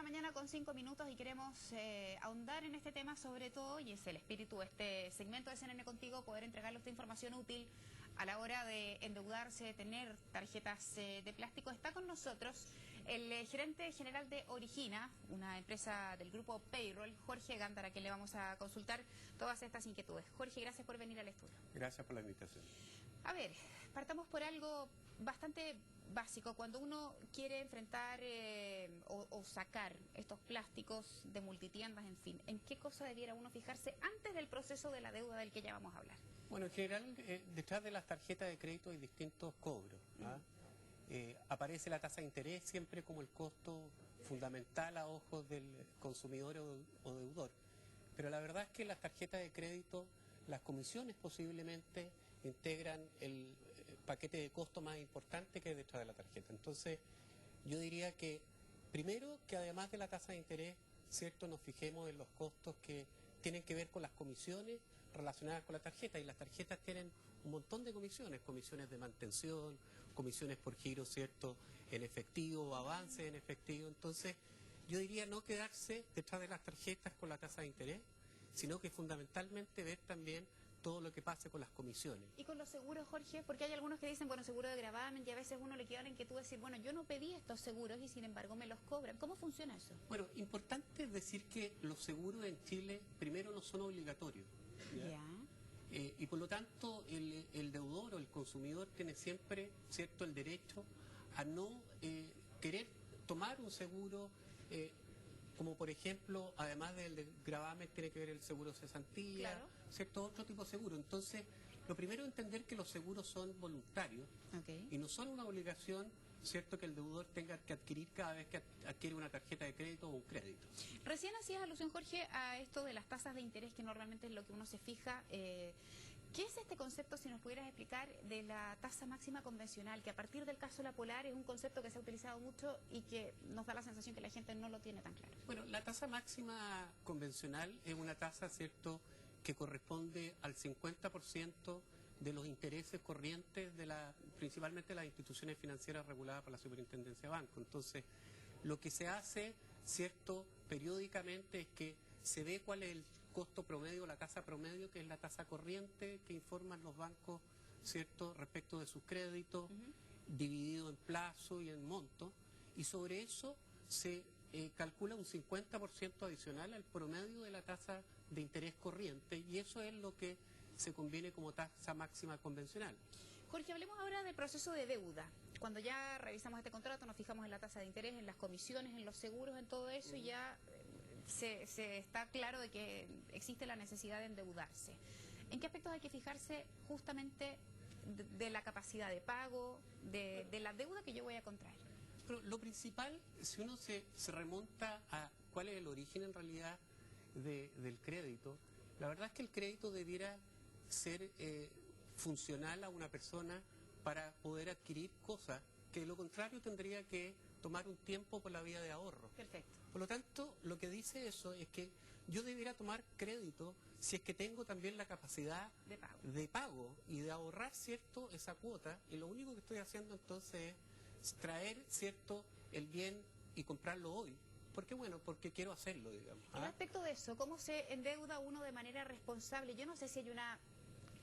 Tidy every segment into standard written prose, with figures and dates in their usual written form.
mañana con 5 minutos y queremos ahondar en este tema sobre todo, y es el espíritu de este segmento de CNN Contigo, poder entregarle esta información útil a la hora de endeudarse, de tener tarjetas de plástico. Está con nosotros el gerente general de Origina, una empresa del grupo Payroll, Jorge Gándara, a quien le vamos a consultar todas estas inquietudes. Jorge, gracias por venir al estudio. Gracias por la invitación. A ver, partamos por algo bastante básico. Cuando uno quiere enfrentar o sacar estos plásticos de multitiendas, en fin, ¿en qué cosa debiera uno fijarse antes del proceso de la deuda del que ya vamos a hablar? Bueno, en general, detrás de las tarjetas de crédito hay distintos cobros. Aparece la tasa de interés siempre como el costo fundamental a ojos del consumidor o deudor. Pero la verdad es que las tarjetas de crédito, las comisiones posiblemente integran el paquete de costo más importante que hay detrás de la tarjeta. Entonces, yo diría que, primero, que además de la tasa de interés, ¿cierto?, nos fijemos en los costos que tienen que ver con las comisiones relacionadas con la tarjeta. Y las tarjetas tienen un montón de comisiones de mantención, comisiones por giro, ¿cierto?, en efectivo, avances en efectivo. Entonces, yo diría no quedarse detrás de las tarjetas con la tasa de interés, sino que fundamentalmente ver también todo lo que pase con las comisiones. ¿Y con los seguros, Jorge? Porque hay algunos que dicen, bueno, seguro de gravamen, y a veces uno le queda en que tú decir, bueno, yo no pedí estos seguros y sin embargo me los cobran. ¿Cómo funciona eso? Bueno, importante es decir que los seguros en Chile, primero, no son obligatorios. Ya. Y por lo tanto, el deudor o el consumidor tiene siempre, ¿cierto?, el derecho a no querer tomar un seguro, como por ejemplo, además del gravamen, tiene que ver el seguro cesantía, claro, ¿cierto?, otro tipo de seguro. Entonces, lo primero es entender que los seguros son voluntarios y no son una obligación, ¿cierto?, que el deudor tenga que adquirir cada vez que adquiere una tarjeta de crédito o un crédito. Recién hacías alusión, Jorge, a esto de las tasas de interés, que normalmente es lo que uno se fija. ¿Qué es este concepto, si nos pudieras explicar, de la tasa máxima convencional, que a partir del caso La Polar es un concepto que se ha utilizado mucho y que nos da la sensación que la gente no lo tiene tan claro? Bueno, la tasa máxima convencional es una tasa, ¿cierto?, que corresponde al 50% de los intereses corrientes principalmente de las instituciones financieras reguladas por la Superintendencia de Banco. Entonces, lo que se hace, ¿cierto?, periódicamente es que se ve cuál es el costo promedio, la tasa promedio, que es la tasa corriente que informan los bancos, ¿cierto?, respecto de sus créditos, dividido en plazo y en monto, y sobre eso se calcula un 50% adicional al promedio de la tasa de interés corriente, y eso es lo que se conviene como tasa máxima convencional. Jorge, hablemos ahora del proceso de deuda. Cuando ya revisamos este contrato, nos fijamos en la tasa de interés, en las comisiones, en los seguros, en todo eso, y ya se está claro de que existe la necesidad de endeudarse. ¿En qué aspectos hay que fijarse justamente de la capacidad de pago, de la deuda que yo voy a contraer? Pero lo principal, si uno se remonta a cuál es el origen en realidad del crédito, la verdad es que el crédito debiera ser funcional a una persona para poder adquirir cosas, que de lo contrario tendría que tomar un tiempo por la vía de ahorro. Perfecto. Por lo tanto, lo que dice eso es que yo debiera tomar crédito si es que tengo también la capacidad de pago y de ahorrar, ¿cierto?, esa cuota, y lo único que estoy haciendo entonces es traer, ¿cierto?, el bien y comprarlo hoy. ¿Por qué? Bueno, porque quiero hacerlo, digamos. En respecto de eso, ¿cómo se endeuda uno de manera responsable? Yo no sé si hay una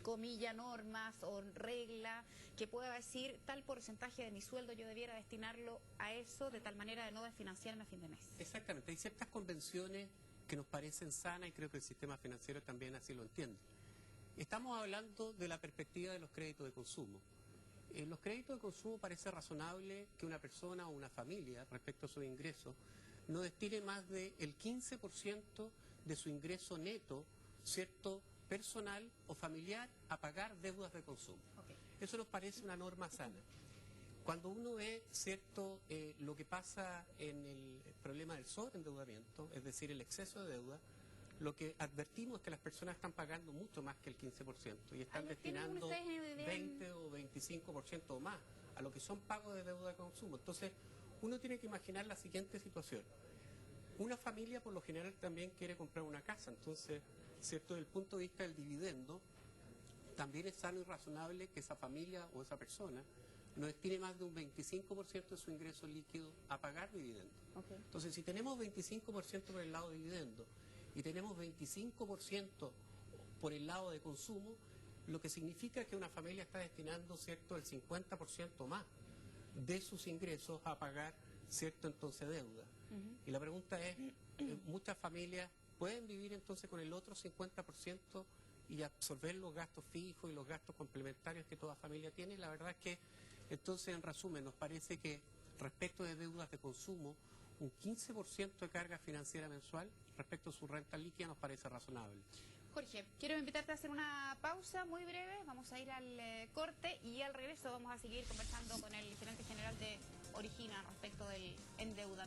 comilla, normas o regla que pueda decir tal porcentaje de mi sueldo yo debiera destinarlo a eso, de tal manera de no desfinanciarme a fin de mes. Exactamente, hay ciertas convenciones que nos parecen sanas y creo que el sistema financiero también así lo entiende. Estamos hablando de la perspectiva de los créditos de consumo. En los créditos de consumo parece razonable que una persona o una familia, respecto a sus ingresos, no destine más del 15% de su ingreso neto, ¿cierto?, personal o familiar, a pagar deudas de consumo. Eso nos parece una norma sana. Cuando uno ve, ¿cierto?, lo que pasa en el problema del sobreendeudamiento, es decir, el exceso de deuda, lo que advertimos es que las personas están pagando mucho más que el 15% y están destinando 20 o 25% o más a lo que son pagos de deuda de consumo. Entonces, uno tiene que imaginar la siguiente situación. Una familia por lo general también quiere comprar una casa, entonces, ¿cierto?, desde el punto de vista del dividendo, también es sano y razonable que esa familia o esa persona no destine más de un 25% de su ingreso líquido a pagar dividendos. Okay. Entonces, si tenemos 25% por el lado de dividendos y tenemos 25% por el lado de consumo, lo que significa que una familia está destinando, ¿cierto?, el 50% más de sus ingresos a pagar, ¿cierto?, entonces deuda. Y la pregunta es, ¿muchas familias pueden vivir entonces con el otro 50% y absorber los gastos fijos y los gastos complementarios que toda familia tiene? La verdad es que, entonces, en resumen, nos parece que respecto de deudas de consumo, un 15% de carga financiera mensual respecto a su renta líquida nos parece razonable. Jorge, quiero invitarte a hacer una pausa muy breve, vamos a ir al corte y al regreso vamos a seguir conversando con el gerente general de Origina respecto del endeudamiento.